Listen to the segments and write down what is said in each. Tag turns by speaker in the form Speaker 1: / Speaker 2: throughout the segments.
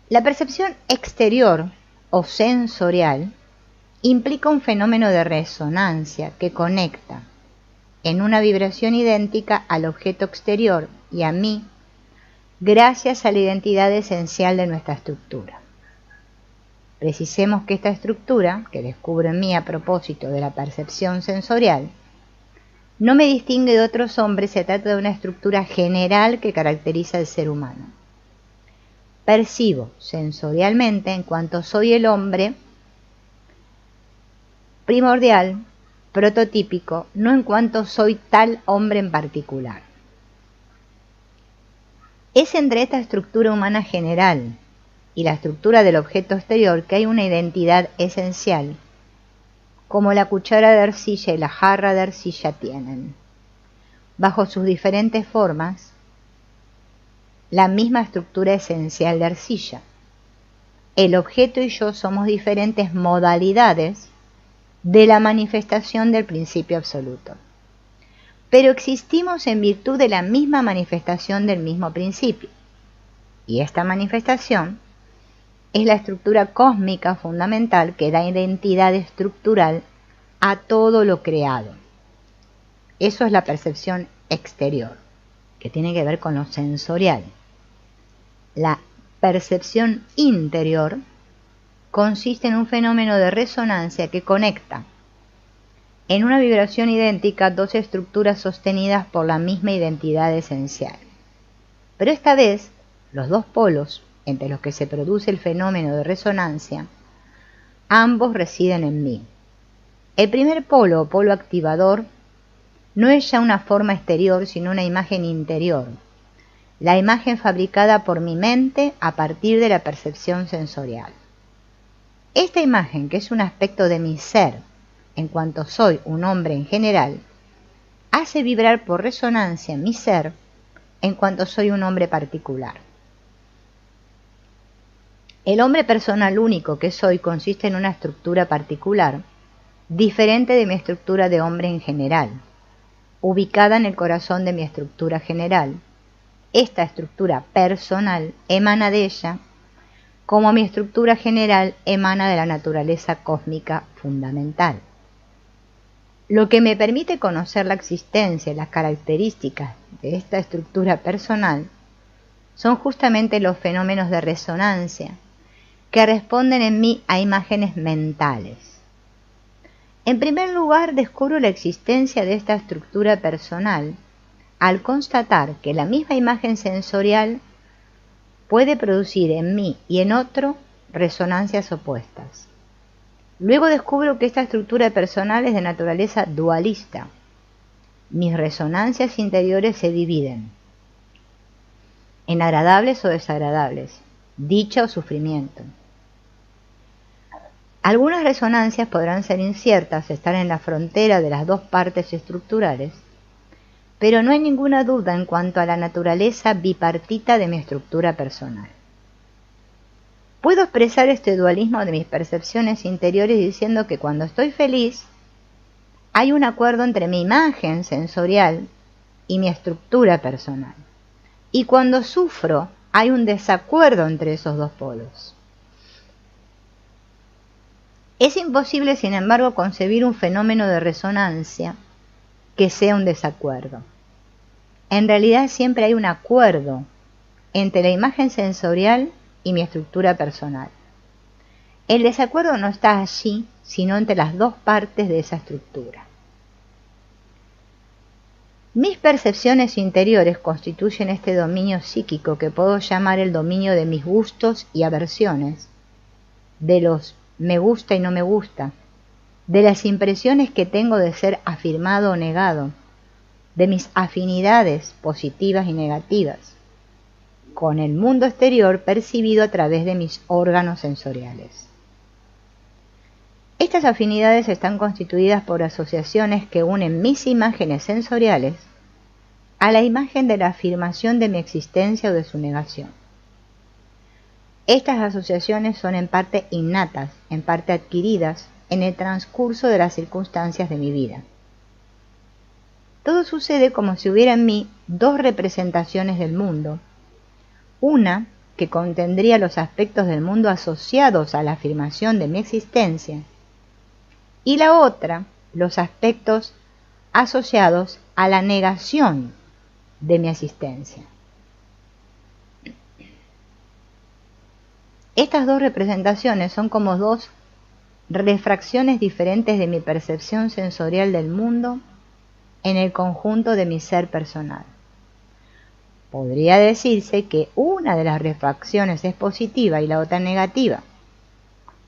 Speaker 1: La percepción exterior o sensorial implica un fenómeno de resonancia que conecta en una vibración idéntica al objeto exterior y a mí, gracias a la identidad esencial de nuestra estructura. Precisemos que esta estructura, que descubro en mí a propósito de la percepción sensorial, no me distingue de otros hombres, se trata de una estructura general que caracteriza al ser humano. Percibo sensorialmente en cuanto soy el hombre primordial, prototípico, no en cuanto soy tal hombre en particular. Es entre esta estructura humana general y la estructura del objeto exterior que hay una identidad esencial, como la cuchara de arcilla y la jarra de arcilla tienen, bajo sus diferentes formas, la misma estructura esencial de arcilla. El objeto y yo somos diferentes modalidades de la manifestación del principio absoluto, pero existimos en virtud de la misma manifestación del mismo principio, y esta manifestación es la estructura cósmica fundamental que da identidad estructural a todo lo creado. Eso es la percepción exterior, que tiene que ver con lo sensorial. La percepción interior consiste en un fenómeno de resonancia que conecta en una vibración idéntica dos estructuras sostenidas por la misma identidad esencial. Pero esta vez, los dos polos entre los que se produce el fenómeno de resonancia, ambos residen en mí. El primer polo o polo activador no es ya una forma exterior, sino una imagen interior, la imagen fabricada por mi mente a partir de la percepción sensorial. Esta imagen, que es un aspecto de mi ser, en cuanto soy un hombre en general, hace vibrar por resonancia mi ser en cuanto soy un hombre particular. El hombre personal único que soy consiste en una estructura particular, diferente de mi estructura de hombre en general, ubicada en el corazón de mi estructura general. Esta estructura personal emana de ella, como mi estructura general emana de la naturaleza cósmica fundamental. Lo que me permite conocer la existencia y las características de esta estructura personal son justamente los fenómenos de resonancia que responden en mí a imágenes mentales. En primer lugar, descubro la existencia de esta estructura personal al constatar que la misma imagen sensorial puede producir en mí y en otro resonancias opuestas. Luego descubro que esta estructura personal es de naturaleza dualista. Mis resonancias interiores se dividen en agradables o desagradables, dicha o sufrimiento. Algunas resonancias podrán ser inciertas, estar en la frontera de las dos partes estructurales, pero no hay ninguna duda en cuanto a la naturaleza bipartita de mi estructura personal. Puedo expresar este dualismo de mis percepciones interiores diciendo que cuando estoy feliz, hay un acuerdo entre mi imagen sensorial y mi estructura personal. Y cuando sufro, hay un desacuerdo entre esos dos polos. Es imposible, sin embargo, concebir un fenómeno de resonancia que sea un desacuerdo. En realidad siempre hay un acuerdo entre la imagen sensorial y mi estructura personal. El desacuerdo no está allí, sino entre las dos partes de esa estructura. Mis percepciones interiores constituyen este dominio psíquico que puedo llamar el dominio de mis gustos y aversiones, de los me gusta y no me gusta, de las impresiones que tengo de ser afirmado o negado, de mis afinidades positivas y negativas, con el mundo exterior percibido a través de mis órganos sensoriales. Estas afinidades están constituidas por asociaciones que unen mis imágenes sensoriales a la imagen de la afirmación de mi existencia o de su negación. Estas asociaciones son en parte innatas, en parte adquiridas en el transcurso de las circunstancias de mi vida. Todo sucede como si hubiera en mí dos representaciones del mundo, una que contendría los aspectos del mundo asociados a la afirmación de mi existencia, y la otra, los aspectos asociados a la negación de mi existencia. Estas dos representaciones son como dos refracciones diferentes de mi percepción sensorial del mundo en el conjunto de mi ser personal. Podría decirse que una de las refracciones es positiva y la otra negativa.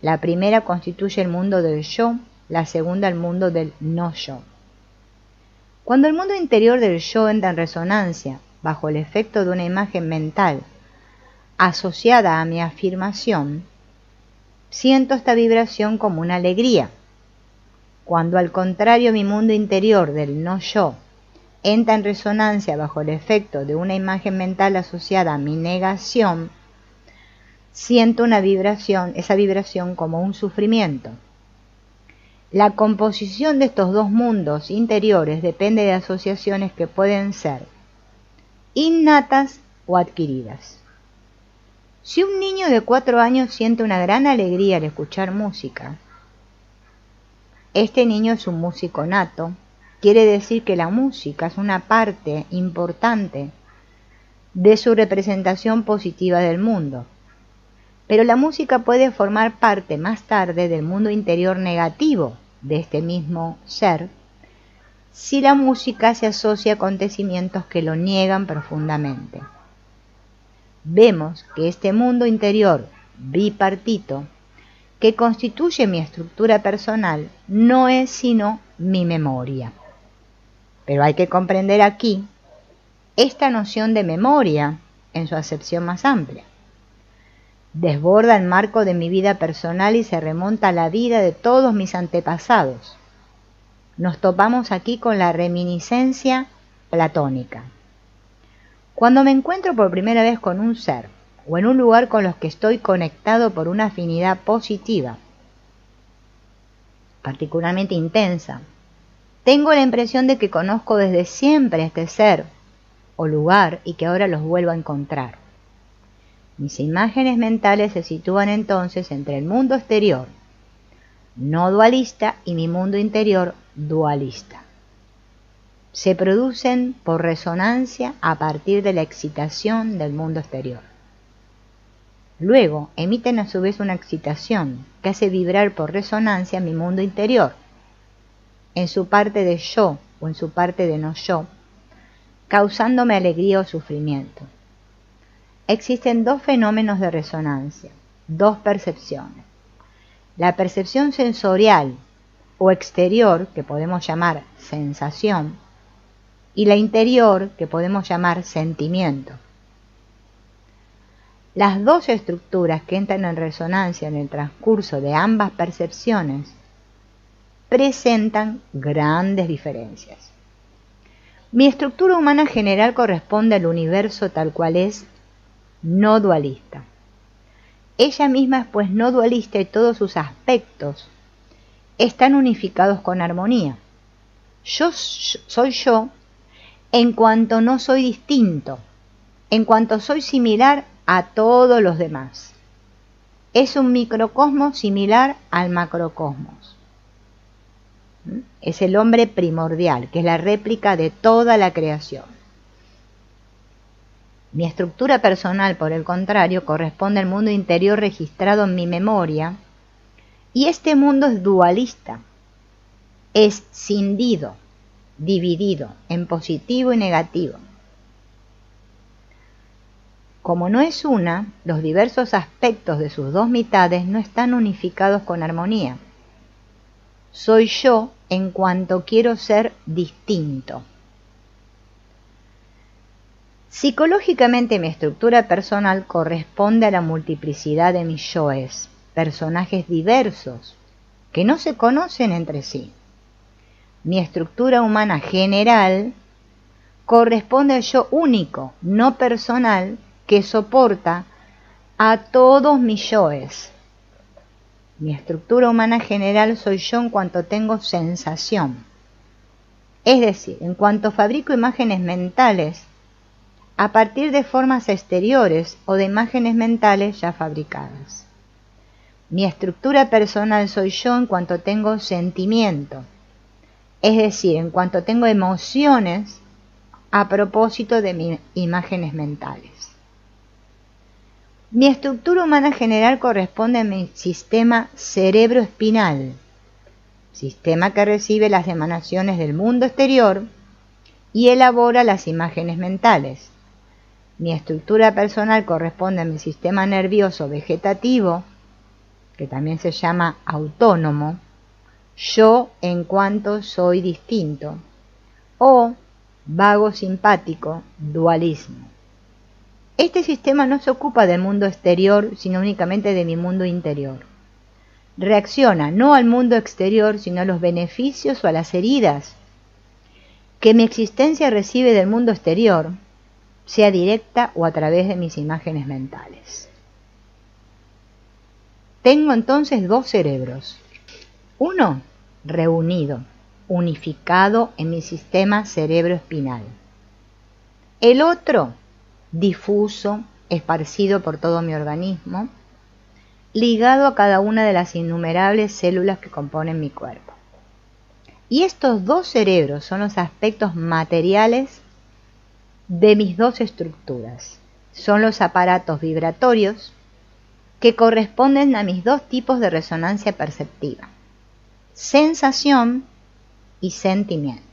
Speaker 1: La primera constituye el mundo del yo, la segunda el mundo del no yo. Cuando el mundo interior del yo entra en resonancia bajo el efecto de una imagen mental asociada a mi afirmación, siento esta vibración como una alegría. Cuando al contrario mi mundo interior del no yo entra en resonancia bajo el efecto de una imagen mental asociada a mi negación, siento esa vibración como un sufrimiento. La composición de estos dos mundos interiores depende de asociaciones que pueden ser innatas o adquiridas. Si un niño de 4 años siente una gran alegría al escuchar música, este niño es un músico nato. Quiere decir que la música es una parte importante de su representación positiva del mundo. Pero la música puede formar parte más tarde del mundo interior negativo de este mismo ser, si la música se asocia a acontecimientos que lo niegan profundamente. Vemos que este mundo interior bipartito, que constituye mi estructura personal, no es sino mi memoria. Pero hay que comprender aquí esta noción de memoria en su acepción más amplia. Desborda el marco de mi vida personal y se remonta a la vida de todos mis antepasados. Nos topamos aquí con la reminiscencia platónica. Cuando me encuentro por primera vez con un ser o en un lugar con los que estoy conectado por una afinidad positiva, particularmente intensa, tengo la impresión de que conozco desde siempre a este ser o lugar y que ahora los vuelvo a encontrar. Mis imágenes mentales se sitúan entonces entre el mundo exterior, no dualista, y mi mundo interior dualista. Se producen por resonancia a partir de la excitación del mundo exterior. Luego emiten a su vez una excitación que hace vibrar por resonancia mi mundo interior, en su parte de yo o en su parte de no yo, causándome alegría o sufrimiento. Existen dos fenómenos de resonancia, dos percepciones. La percepción sensorial o exterior, que podemos llamar sensación, y la interior, que podemos llamar sentimiento. Las dos estructuras que entran en resonancia en el transcurso de ambas percepciones presentan grandes diferencias. Mi estructura humana general corresponde al universo tal cual es, no dualista. Ella misma es pues no dualista y todos sus aspectos están unificados con armonía. Yo soy yo en cuanto no soy distinto, en cuanto soy similar a todos los demás. Es un microcosmos similar al macrocosmos. Es el hombre primordial, que es la réplica de toda la creación. Mi estructura personal, por el contrario, corresponde al mundo interior registrado en mi memoria, y este mundo es dualista, es cindido, dividido en positivo y negativo. Como no es una, los diversos aspectos de sus dos mitades no están unificados con armonía. Soy yo en cuanto quiero ser distinto. Psicológicamente mi estructura personal corresponde a la multiplicidad de mis yoes, personajes diversos, que no se conocen entre sí. Mi estructura humana general corresponde al yo único, no personal, que soporta a todos mis yoes. Mi estructura humana general soy yo en cuanto tengo sensación. Es decir, en cuanto fabrico imágenes mentales a partir de formas exteriores o de imágenes mentales ya fabricadas. Mi estructura personal soy yo en cuanto tengo sentimiento, es decir, en cuanto tengo emociones a propósito de mis imágenes mentales. Mi estructura humana general corresponde a mi sistema cerebroespinal, sistema que recibe las emanaciones del mundo exterior y elabora las imágenes mentales. Mi estructura personal corresponde a mi sistema nervioso vegetativo, que también se llama autónomo, yo en cuanto soy distinto, o vago simpático, dualismo. Este sistema no se ocupa del mundo exterior, sino únicamente de mi mundo interior. Reacciona no al mundo exterior, sino a los beneficios o a las heridas que mi existencia recibe del mundo exterior, sea directa o a través de mis imágenes mentales. Tengo entonces dos cerebros. Uno reunido, unificado en mi sistema cerebroespinal. El otro difuso, esparcido por todo mi organismo, ligado a cada una de las innumerables células que componen mi cuerpo. Y estos dos cerebros son los aspectos materiales de mis dos estructuras. Son los aparatos vibratorios que corresponden a mis dos tipos de resonancia perceptiva: sensación y sentimiento.